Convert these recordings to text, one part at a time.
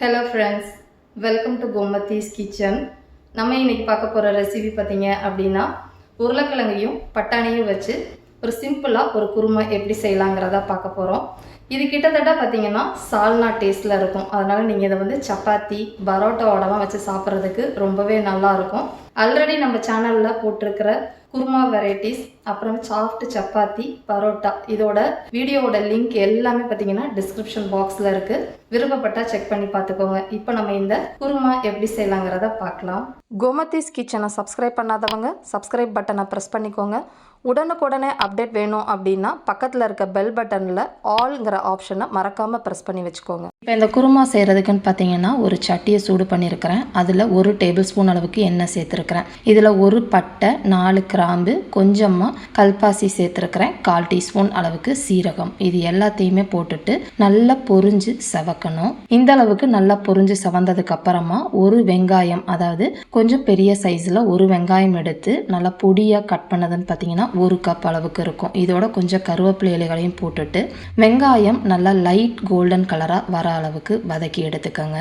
Hello friends, welcome to Gomathi's kitchen. நம்ம இன்னைக்கு பார்க்க போற ரெசிபி பாத்தீங்க அப்படினா உருளைக்கிழங்கையும் பட்டாணியும் வச்சு ஒரு சிம்பிளா ஒரு குருமா எப்படி செய்யலாம்ங்கறத பார்க்க போறோம். இது கிட்டத்தட்ட பாத்தீங்கன்னா சால்னா டேஸ்ட்ல இருக்கும். அதனால நீங்க இத வந்து சப்பாத்தி, பரோட்டாவோடலாம் வச்சு சாப்பிடுறதுக்கு ரொம்பவே நல்லா இருக்கும். ஆல்ரெடி நம்ம சேனல்ல போட்டுருக்கிற kuruma varieties அப்புறம் சாஃப்ட் சப்பாத்தி பரோட்டா இதோட வீடியோவோட லிங்க் எல்லாமே பாத்தீங்கன்னா டிஸ்கிரிப்ஷன் பாக்ஸ்ல இருக்கு. விருப்பப்பட்டா செக் பண்ணி பார்த்துக்கோங்க. இப்போ நம்ம இந்த குருமா எப்படி செய்யலாம்ங்கறத பார்க்கலாம். கோமதிஸ் கிச்சனை சப்ஸ்கிரைப் பண்ணாதவங்க சப்ஸ்கிரைப் பட்டனை பிரஸ் பண்ணிக்கோங்க. உடனுக்குடனே அப்டேட் வேணும் அப்படின்னா பக்கத்தில் இருக்க பெல் பட்டனில் ஆல்ங்கிற ஆப்ஷனை மறக்காமல் ப்ரெஸ் பண்ணி வச்சுக்கோங்க. இப்போ இந்த குருமா செய்கிறதுக்குன்னு பார்த்தீங்கன்னா ஒரு சட்டியை சூடு பண்ணியிருக்கிறேன். அதில் 1 டேபிள் ஸ்பூன் அளவுக்கு எண்ணெய் சேர்த்துருக்கிறேன். இதில் ஒரு பட்டை, 4 கிராம்பு, கொஞ்சமாக கல்பாசி சேர்த்துருக்கிறேன், 1/4 டீஸ்பூன் அளவுக்கு சீரகம். இது எல்லாத்தையுமே போட்டுட்டு நல்லா பொரிஞ்சு செவக்கணும். இந்த அளவுக்கு நல்லா பொரிஞ்சு செவந்ததுக்கு அப்புறமா ஒரு வெங்காயம், அதாவது கொஞ்சம் பெரிய சைஸில் ஒரு வெங்காயம் எடுத்து நல்லா பொடியாக கட் பண்ணதுன்னு பார்த்தீங்கன்னா 1 கப் அளவுக்கு இருக்கும். இதோட கொஞ்சம் கருவேப்பிலை இலைகளையும் போட்டுட்டு வெங்காயம் நல்லா லைட் கோல்டன் கலராக வர அளவுக்கு வதக்கி எடுத்துக்கோங்க.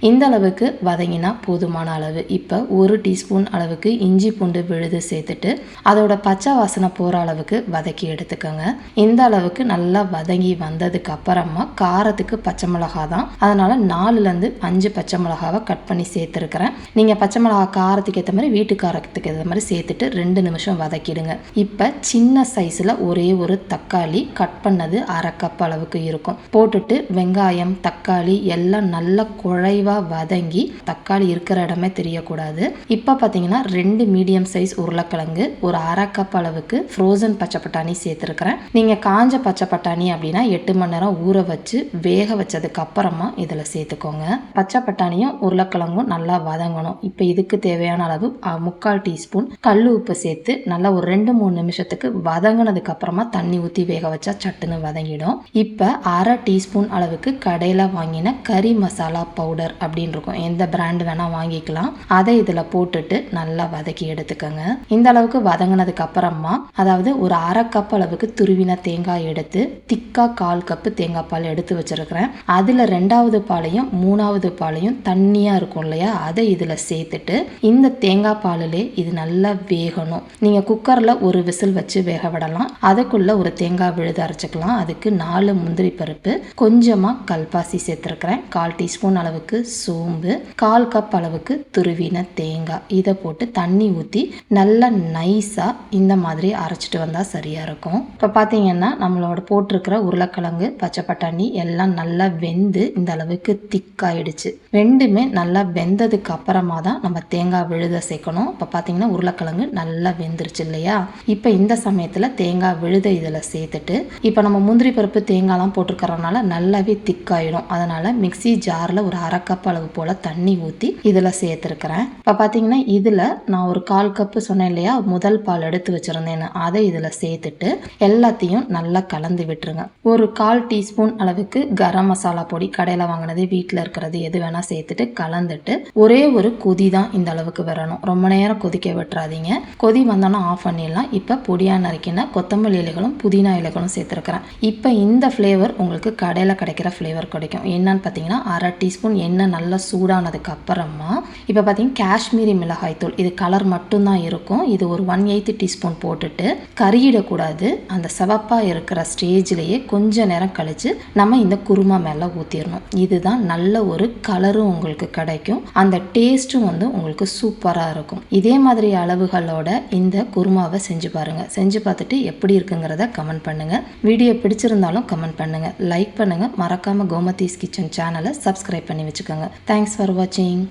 இந்த அளவுக்கு வதங்கினா போதுமான அளவு. இப்போ 1 டீஸ்பூன் அளவுக்கு இஞ்சி பூண்டு விழுது சேர்த்துட்டு அதோட பச்சை வாசனை போகிற அளவுக்கு வதக்கி எடுத்துக்கோங்க. இந்த அளவுக்கு நல்லா வதங்கி வந்ததுக்கு அப்புறமா காரத்துக்கு பச்சை மிளகா தான், அதனால 4லேருந்து 5 பச்சை மிளகாவை கட் பண்ணி சேர்த்துருக்கிறேன். நீங்கள் பச்சை மிளகா காரத்துக்கு ஏற்ற மாதிரி வீட்டு காரத்துக்கு ஏற்ற மாதிரி சேர்த்துட்டு 2 நிமிஷம் வதக்கிடுங்க. இப்போ சின்ன சைஸில் ஒரே ஒரு தக்காளி கட் பண்ணது 1/2 கப் அளவுக்கு இருக்கும் போட்டுட்டு வெங்காயம் தக்காளி எல்லாம் நல்லா குழைவாக வதங்கி தக்காளி இருக்கிற இடமே தெரியக்கூடாது. இப்போ பார்த்தீங்கன்னா 2 மீடியம் சைஸ் உருளைக்கிழங்கு, ஒரு 1/2 கப் அளவுக்கு ஃப்ரோசன் பச்சை பட்டாணி சேர்த்துருக்கிறேன். நீங்கள் காஞ்ச பச்சை பட்டாணி அப்படின்னா 8 மணி நேரம் ஊற வச்சு வேக வச்சதுக்கு அப்புறமா இதில் சேர்த்துக்கோங்க. பச்சை பட்டாணியும் உருளைக்கிழங்கும் நல்லா வதங்கணும். இப்போ இதுக்கு தேவையான அளவு 3/4 டீஸ்பூன் கல் உப்பு சேர்த்து நல்லா ஒரு 2-3 நிமிஷத்துக்கு வதங்கினதுக்கு அப்புறமா தண்ணி ஊற்றி வேக வச்சா சட்டுன்னு வதங்கிடும். இப்போ 1/2 டீஸ்பூன் அளவுக்கு கடையில் வாங்கின கறி மசாலா பவுடர் அப்படின்னு இருக்கும், எந்த பிராண்ட் வேணால் வாங்கிக்கலாம். அதை இதில் போட்டுட்டு நல்லா வதக்கி எடுத்துக்கோங்க. இந்த அளவுக்கு வதங்கினதுக்கு அப்புறமா அதாவது ஒரு 1/2 கப் அளவுக்கு துருவின தேங்காய் எடுத்து திக்கா 1/4 கப்பு தேங்காய் பால் எடுத்து வச்சிருக்கிறேன். அதில் 2வது பாலையும் 3வது பாலையும் தண்ணியாக இருக்கும் இல்லையா, அதை இதில் சேர்த்துட்டு இந்த தேங்காய் பாலிலே இது நல்லா வேகணும். நீங்கள் குக்கரில் ஒரு விசில் வச்சு வேக விடலாம். அதுக்குள்ள ஒரு தேங்காய் விழுது அரைச்சிக்கலாம். அதுக்கு 4 முந்திரி பருப்பு, கொஞ்சமாக கல்பாசி சேர்த்துருக்கிறேன், 1/4 டீஸ்பூன் அளவுக்கு சோம்பு, 1/4 கப் அளவுக்கு துருவின தேங்காய். இதை போட்டு தண்ணி ஊற்றி நல்லா நைஸாக இந்த மாதிரி அரைச்சிட்டு வந்தால் சரியாக இருக்கும். இப்போ பார்த்தீங்கன்னா நம்மளோட போட்டிருக்கிற உருளைக்கிழங்கு பச்சை பட்டாணி எல்லாம் நல்லா வெந்து இந்த அளவுக்கு திக்காயிடுச்சு. ரெண்டுமே நல்லா வெந்ததுக்கு அப்புறமா தான் நம்ம தேங்காய் விழுத சேர்க்கணும். இப்போ பார்த்தீங்கன்னா உருளைக்கிழங்கு நல்லா வெந்துருச்சு இல்லையா. இப்போ இந்த சமயத்தில் தேங்காய் விழுத இதில் சேர்த்துட்டு இப்போ நம்ம முந்திரி பருப்பு தேங்காய்லாம் போட்டிருக்கறனால நல்லாவே திக்காயிடும். அதனால் மிக்சி ஜாரில் ஒரு 1/2 கப் அளவு போல் தண்ணி ஊற்றி இதில் சேர்த்துருக்கிறேன். இப்போ பார்த்தீங்கன்னா இதில் நான் ஒரு 1/4 கப்பு சொன்னேன் இல்லையா, முதல் பால் எடுத்து வச்சுருந்தேன்னு, அதை இதில் சேர்த்துட்டு எல்லாத்தையும் நல்லா கலந்து விட்டுருங்க. ஒரு 1/4 டீஸ்பூன் அளவுக்கு கரம் மசாலா பொடி, கடையில் வாங்கினது வீட்டில் இருக்கிறது எது வேணால் சேர்த்துட்டு கலந்துட்டு ஒரே ஒரு கொதி தான் இந்த அளவுக்கு வரணும். ரொம்ப நேரம் கொதிக்க விட்டுறாதீங்க. கொதி வந்தோன்னா ஆஃப் பண்ணிடலாம். இப்போ பொடியாக நறுக்கின கொத்தமல்லி இலைகளும் புதினா இலைகளும் சேர்த்துருக்கிறேன். இப்போ இந்த ஃப்ளேவர் உங்களுக்கு கடையில் கிடைக்கிற ஃப்ளேவர் கிடைக்கும். என்னன்னு பார்த்தீங்கன்னா 1/2 டீஸ்பூன் எண்ணெய் நல்லா சூடானதுக்கு அப்புறமா இப்போ பார்த்தீங்கன்னா காஷ்மீரி மிளகாய் தூள், இது கலர் மட்டும்தான் இருக்கும். இது ஒரு 1/8 டீஸ்பூன் போட்டுட்டு கறியிடக்கூடாது. அந்த சிவப்பாக இருக்கிற ஸ்டேஜ்லேயே கொஞ்ச நேரம் கழித்து நம்ம இந்த குருமா மேலே ஊற்றிடணும். இதுதான் நல்ல ஒரு கலரும் உங்களுக்கு கிடைக்கும். அந்த டேஸ்ட்டும் வந்து உங்களுக்கு சூப்பராக இருக்கும். இதே மாதிரி அளவுகளோட இந்த குருமாவை செஞ்சு பாருங்க. செஞ்சு பார்த்துட்டு எப்படி இருக்குங்கிறத கமெண்ட் பண்ணுங்க. வீடியோ பிடிச்சிருந்தாலும் கமெண்ட் பண்ணுங்க, லைக் பண்ணுங்க. மறக்காம கோமதிஸ் கிச்சன் சேனலை சப்ஸ்கிரைப் பண்ணி வச்சுக்கோங்க. தேங்க்ஸ் ஃபார் வாட்சிங்.